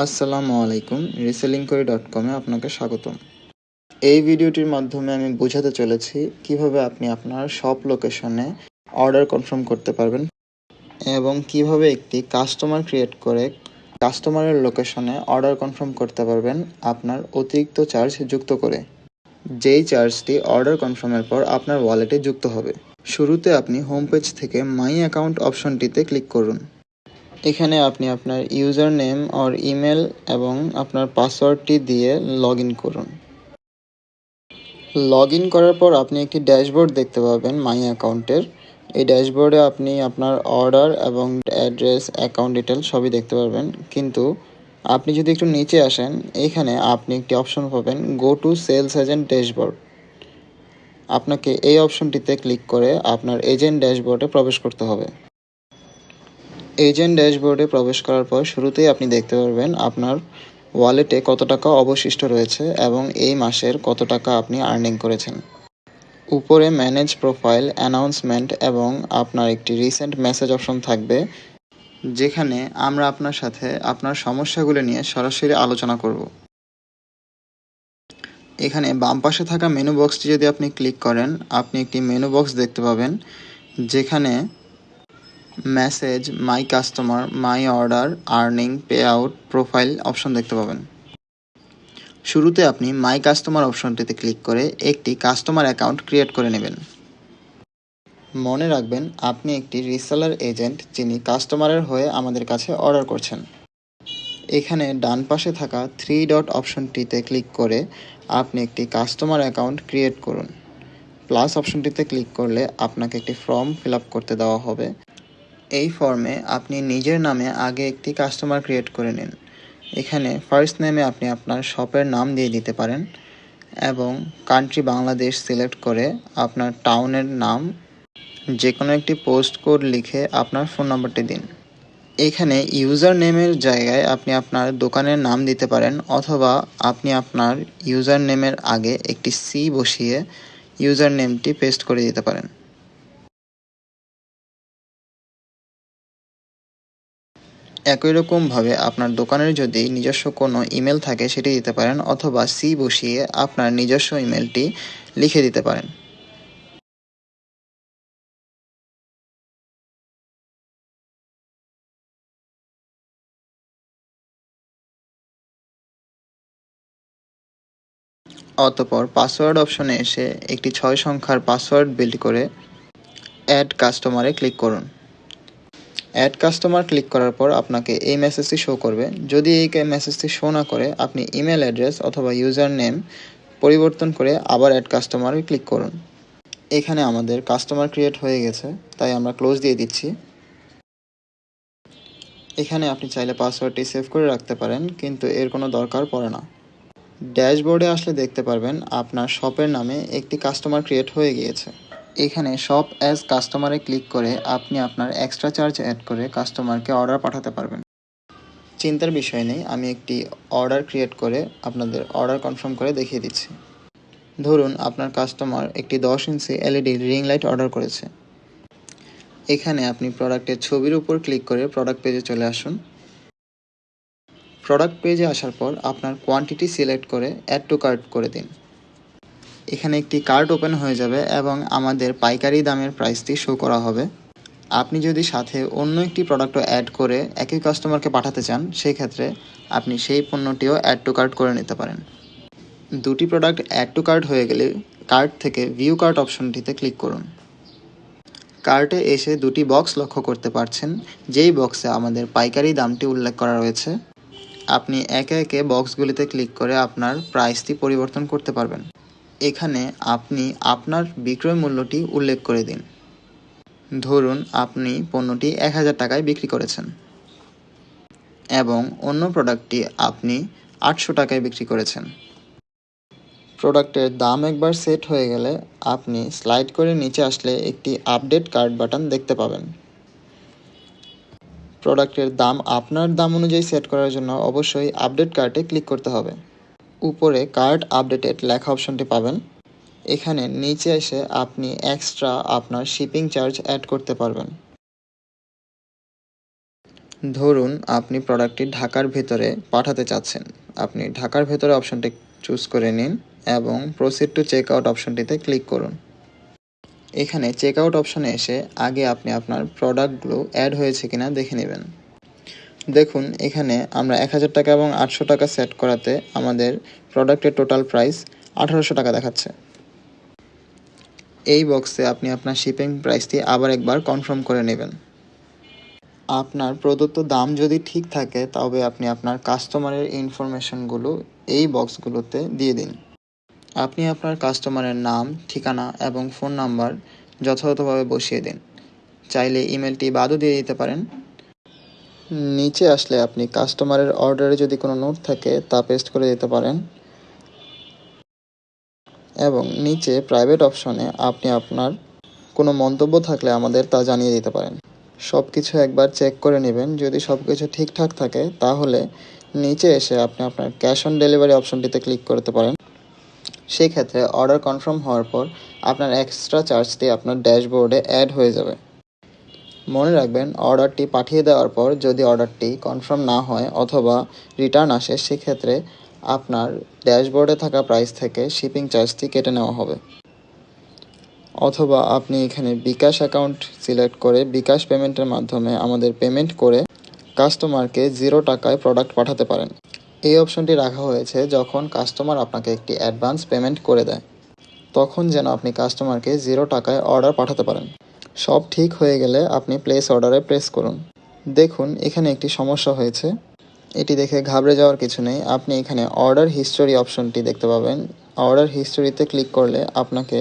আসসালামু আলাইকুম, reselling.com-এ আপনাকে স্বাগতম। এই ভিডিওটির মাধ্যমে আমি বোঝাতে চলেছি কিভাবে আপনি আপনার শপ লোকেশনে অর্ডার কনফার্ম করতে পারবেন এবং কিভাবে একটি কাস্টমার ক্রিয়েট করে কাস্টমারের লোকেশনে অর্ডার কনফার্ম করতে পারবেন আপনার অতিরিক্ত চার্জ যুক্ত করে, যেই চার্জটি অর্ডার কনফার্মের পর আপনার ওয়ালেটে যুক্ত হবে। শুরুতে আপনি হোম পেজ থেকে মাই অ্যাকাউন্ট অপশনটিতে ক্লিক করুন। এখানে আপনি আপনার ইউজার নেম অর ইমেল এবং আপনার পাসওয়ার্ডটি দিয়ে লগ ইন করুন। লগ ইন করার পর আপনি একটি ড্যাশবোর্ড দেখতে পাবেন মাই অ্যাকাউন্টের। এই ড্যাশবোর্ডে আপনি আপনার অর্ডার এবং অ্যাড্রেস, অ্যাকাউন্ট ডিটেল সবই দেখতে পারবেন। কিন্তু আপনি যদি একটু নিচে আসেন, এখানে আপনি একটি অপশন পাবেন go to sales agent dashboard. আপনাকে এই অপশনটিতে ক্লিক করে আপনার এজেন্ট ড্যাশবোর্ডে প্রবেশ করতে হবে। এজেন্ট ড্যাশবোর্ডে প্রবেশ করার পর শুরুতেই আপনি দেখতে পারবেন আপনার ওয়ালেটে কত টাকা অবশিষ্ট রয়েছে এবং এই মাসের কত টাকা আপনি আর্নিং করেছেন। উপরে ম্যানেজ প্রোফাইল, অ্যানাউন্সমেন্ট এবং আপনার একটি রিসেন্ট মেসেজ অপশন থাকবে, যেখানে আমরা আপনার সাথে আপনার সমস্যাগুলো নিয়ে সরাসরি আলোচনা করব। এখানে বাম পাশে থাকা মেনু বক্সটি যদি আপনি ক্লিক করেন, আপনি একটি মেনু বক্স দেখতে পাবেন, যেখানে message, my customer, my order, earning, pay out, profile option দেখতে পাবেন। শুরুতে আপনি মাই কাস্টমার অপশনটিতে ক্লিক করে একটি কাস্টমার অ্যাকাউন্ট ক্রিয়েট করে নেবেন। মনে রাখবেন, আপনি একটি রিসেলার এজেন্ট যিনি কাস্টমারের হয়ে আমাদের কাছে অর্ডার করছেন। এখানে ডান পাশে থাকা 3 ডট অপশনটিতে ক্লিক করে আপনি একটি কাস্টমার অ্যাকাউন্ট ক্রিয়েট করুন। প্লাস অপশনটিতে ক্লিক করলে আপনাকে একটি ফর্ম ফিল আপ করতে দেওয়া হবে। এই ফর্মে আপনি নিজের নামে আগে একটি কাস্টমার ক্রিয়েট করে নিন। এখানে ফার্স্ট নেমে আপনি আপনার শপের নাম দিয়ে দিতে পারেন এবং কান্ট্রি বাংলাদেশ সিলেক্ট করে আপনার টাউনের নাম, যে কোনো একটি পোস্ট কোড লিখে আপনার ফোন নম্বরটি দিন। এখানে ইউজার নেমের জায়গায় আপনি আপনার দোকানের নাম দিতে পারেন, অথবা আপনি আপনার ইউজার নেমের আগে একটি সি বসিয়ে ইউজার নেমটি পেস্ট করে দিতে পারেন। একই রকমভাবে আপনার দোকানের যদি নিজস্ব কোনো ইমেল থাকে সেটি দিতে পারেন, অথবা সি বসিয়ে আপনার নিজস্ব ইমেলটি লিখে দিতে পারেন। অতঃপর পাসওয়ার্ড অপশনে এসে একটি 6 সংখ্যার পাসওয়ার্ড বিল্ড করে অ্যাড কাস্টমারে ক্লিক করুন। অ্যাড কাস্টমার ক্লিক করার পর আপনাকে এই মেসেজটি শো করবে। যদি এই মেসেজটি শো না করে, আপনি ইমেল অ্যাড্রেস অথবা ইউজার নেম পরিবর্তন করে আবার অ্যাড কাস্টমারে ক্লিক করুন। এখানে আমাদের কাস্টমার ক্রিয়েট হয়ে গেছে, তাই আমরা ক্লোজ দিয়ে দিচ্ছি। এখানে আপনি চাইলে পাসওয়ার্ডটি সেভ করে রাখতে পারেন, কিন্তু এর কোনো দরকার পড়ে না। ড্যাশবোর্ডে আসলে দেখতে পারবেন আপনার শপের নামে একটি কাস্টমার ক্রিয়েট হয়ে গিয়েছে। এখানে শপ অ্যাজ কাস্টমারে ক্লিক করে আপনি আপনার এক্সট্রা চার্জ অ্যাড করে কাস্টমারকে অর্ডার পাঠাতে পারবেন। চিন্তার বিষয় নেই, আমি একটি অর্ডার ক্রিয়েট করে আপনাদের অর্ডার কনফার্ম করে দেখিয়ে দিচ্ছি। ধরুন আপনার কাস্টমার একটি 10 inch LED ring light order করেছে। এখানে আপনি প্রোডাক্টের ছবির উপর ক্লিক করে প্রোডাক্ট পেজে চলে আসুন। প্রোডাক্ট পেজে আসার পর আপনার কোয়ান্টিটি সিলেক্ট করে অ্যাড টু কার্ট করে দিন। এখানে একটি কার্ট ওপেন হয়ে যাবে এবং আমাদের পাইকারি দামের প্রাইসটি শো করা হবে। আপনি যদি সাথে অন্য একটি প্রোডাক্টও অ্যাড করে একই কাস্টমারকে পাঠাতে চান, সেক্ষেত্রে আপনি সেই পণ্যটিও অ্যাড টু কার্ট করে নিতে পারেন। দুটি প্রোডাক্ট অ্যাড টু কার্ট হয়ে গেলে কার্ট থেকে ভিউ কার্ট অপশনটিতে ক্লিক করুন। কার্টে এসে দুটি বক্স লক্ষ্য করতে পারছেন, যেই বক্সে আমাদের পাইকারি দামটি উল্লেখ করা রয়েছে। আপনি একে একে বক্সগুলিতে ক্লিক করে আপনার প্রাইসটি পরিবর্তন করতে পারবেন। এখানে আপনি আপনার বিক্রয় মূল্যটি উল্লেখ করে দিন। ধরুন আপনি পণ্যটি 1000 টাকায় বিক্রি করেছেন এবং অন্য প্রোডাক্টটি আপনি 800 টাকায় বিক্রি করেছেন। প্রোডাক্টের দাম একবার সেট হয়ে গেলে আপনি স্লাইড করে নিচে আসলে একটি আপডেট কার্ট বাটন দেখতে পাবেন। প্রোডাক্টের দাম আপনার দাম অনুযায়ী সেট করার জন্য অবশ্যই আপডেট কার্টে ক্লিক করতে হবে। উপরে কার্ট আপডেটেড লেখা অপশনটি পাবেন। এখানে নিচে এসে আপনি এক্সট্রা আপনার শিপিং চার্জ অ্যাড করতে পারবেন। ধরুন আপনি প্রোডাক্টটি ঢাকার ভেতরে পাঠাতে চাচ্ছেন। আপনি ঢাকার ভেতরে অপশনটি চুজ করে নিন এবং প্রসিড টু চেক আউট অপশনটিতে ক্লিক করুন। এখানে চেক আউট অপশনে এসে আগে আপনি আপনার প্রোডাক্টগুলো অ্যাড হয়েছে কিনা দেখে নেবেন। দেখুন এখানে আমরা ১,০০০ টাকা এবং ৮০০ টাকা সেট করাতে আমাদের প্রোডাক্টের টোটাল প্রাইস ১,৮০০ টাকা দেখাচ্ছে। এই বক্সে আপনি আপনার শিপিং প্রাইসটি আবার একবার কনফার্ম করে নেবেন। আপনার প্রদত্ত দাম যদি ঠিক থাকে তবে আপনি আপনার কাস্টমারের ইনফরমেশনগুলো এই বক্সগুলোতে দিয়ে দিন। আপনি আপনার কাস্টমারের নাম, ঠিকানা এবং ফোন নাম্বার যথাযথভাবে বসিয়ে দিন। চাইলে ইমেলটি বাদও দিয়ে দিতে পারেন। নিচে আসলে আপনি কাস্টমারের অর্ডারে যদি কোনো নোট থাকে তা পেস্ট করে দিতে পারেন এবং নিচে প্রাইভেট অপশনে আপনি আপনার কোনো মন্তব্য থাকলে আমাদের তা জানিয়ে দিতে পারেন। সব কিছু একবার চেক করে নেবেন। যদি সব কিছু ঠিকঠাক থাকে তাহলে নিচে এসে আপনি আপনার ক্যাশ অন ডেলিভারি অপশনটিতে ক্লিক করতে পারেন। সেই ক্ষেত্রে অর্ডার কনফার্ম হওয়ার পর আপনার এক্সট্রা চার্জটি আপনার ড্যাশবোর্ডে অ্যাড হয়ে যাবে। মনে রাখবেন, অর্ডারটি পাঠিয়ে দেওয়ার পর যদি অর্ডারটি কনফার্ম না হয় অথবা রিটার্ন আসে সেক্ষেত্রে আপনার ড্যাশবোর্ডে থাকা প্রাইস থেকে শিপিং চার্জটি কেটে নেওয়া হবে। অথবা আপনি এখানে বিকাশ অ্যাকাউন্ট সিলেক্ট করে বিকাশ পেমেন্টের মাধ্যমে আমাদের পেমেন্ট করে কাস্টমারকে 0 টাকায় প্রোডাক্ট পাঠাতে পারেন। এই অপশনটি রাখা হয়েছে যখন কাস্টমার আপনাকে একটি অ্যাডভান্স পেমেন্ট করে দেয়, তখন যেন আপনি কাস্টমারকে 0 টাকায় অর্ডার পাঠাতে পারেন। সব ঠিক হয়ে গেলে আপনি প্লেস অর্ডারে প্রেস করুন। দেখুন এখানে একটি সমস্যা হয়েছে। এটি দেখে ঘাবড়ে যাওয়ার কিছু নেই। আপনি এখানে অর্ডার হিস্টোরি অপশনটি দেখতে পাবেন। অর্ডার হিস্টোরিতে ক্লিক করলে আপনাকে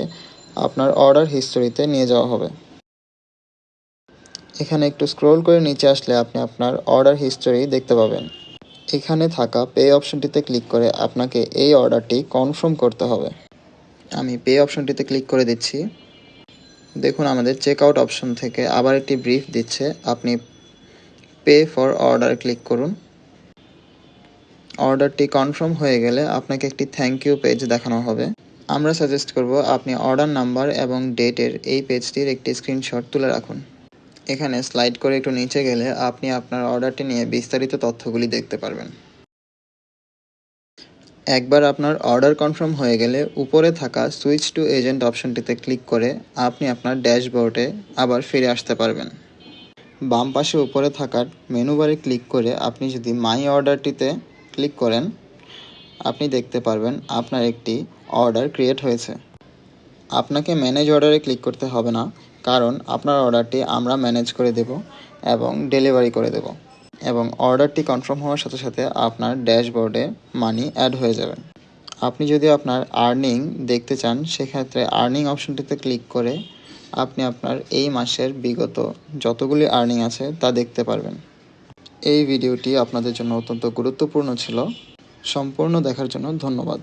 আপনার অর্ডার হিস্টোরিতে নিয়ে যাওয়া হবে। এখানে একটু স্ক্রল করে নিচে আসলে আপনি আপনার অর্ডার হিস্টোরি দেখতে পাবেন। এখানে থাকা পে অপশনটিতে ক্লিক করে আপনাকে এই অর্ডারটি কনফার্ম করতে হবে। আমি পে অপশনটিতে ক্লিক করে দিচ্ছি। দেখুন আমাদের চেক আউট অপশন থেকে আবার একটি ব্রিফ দিচ্ছে। আপনি পে ফর অর্ডার ক্লিক করুন। অর্ডারটি কনফার্ম হয়ে গেলে আপনাকে একটি থ্যাংক ইউ পেজ দেখানো হবে। আমরা সাজেস্ট করব আপনি অর্ডার নাম্বার এবং ডেটের এই পেজটির একটি স্ক্রিনশট তুলে রাখুন। এখানে স্লাইড করে একটু নিচে গেলে আপনি আপনার অর্ডারটি নিয়ে বিস্তারিত তথ্যগুলি দেখতে পারবেন। একবার আপনার অর্ডার কনফার্ম হয়ে গেলে উপরে থাকা সুইচ টু এজেন্ট অপশনটিতে ক্লিক করে আপনি আপনার ড্যাশবোর্ডে আবার ফিরে আসতে পারবেন। বাম পাশে উপরে থাকার মেনু বারে ক্লিক করে আপনি যদি মাই অর্ডারটিতে ক্লিক করেন আপনি দেখতে পারবেন আপনার একটি অর্ডার ক্রিয়েট হয়েছে। আপনাকে ম্যানেজ অর্ডারে ক্লিক করতে হবে না, কারণ আপনার অর্ডারটি আমরা ম্যানেজ করে দেব এবং ডেলিভারি করে দেব এবং অর্ডারটি কনফার্ম হওয়ার সাথে সাথে আপনার ড্যাশবোর্ডে মানি অ্যাড হয়ে যাবে। আপনি যদি আপনার আর্নিং দেখতে চান সেক্ষেত্রে আর্নিং অপশনটিতে ক্লিক করে আপনি আপনার এই মাসের বিগত যতগুলি আর্নিং আছে তা দেখতে পারবেন। এই ভিডিওটি আপনাদের জন্য অত্যন্ত গুরুত্বপূর্ণ ছিল। সম্পূর্ণ দেখার জন্য ধন্যবাদ।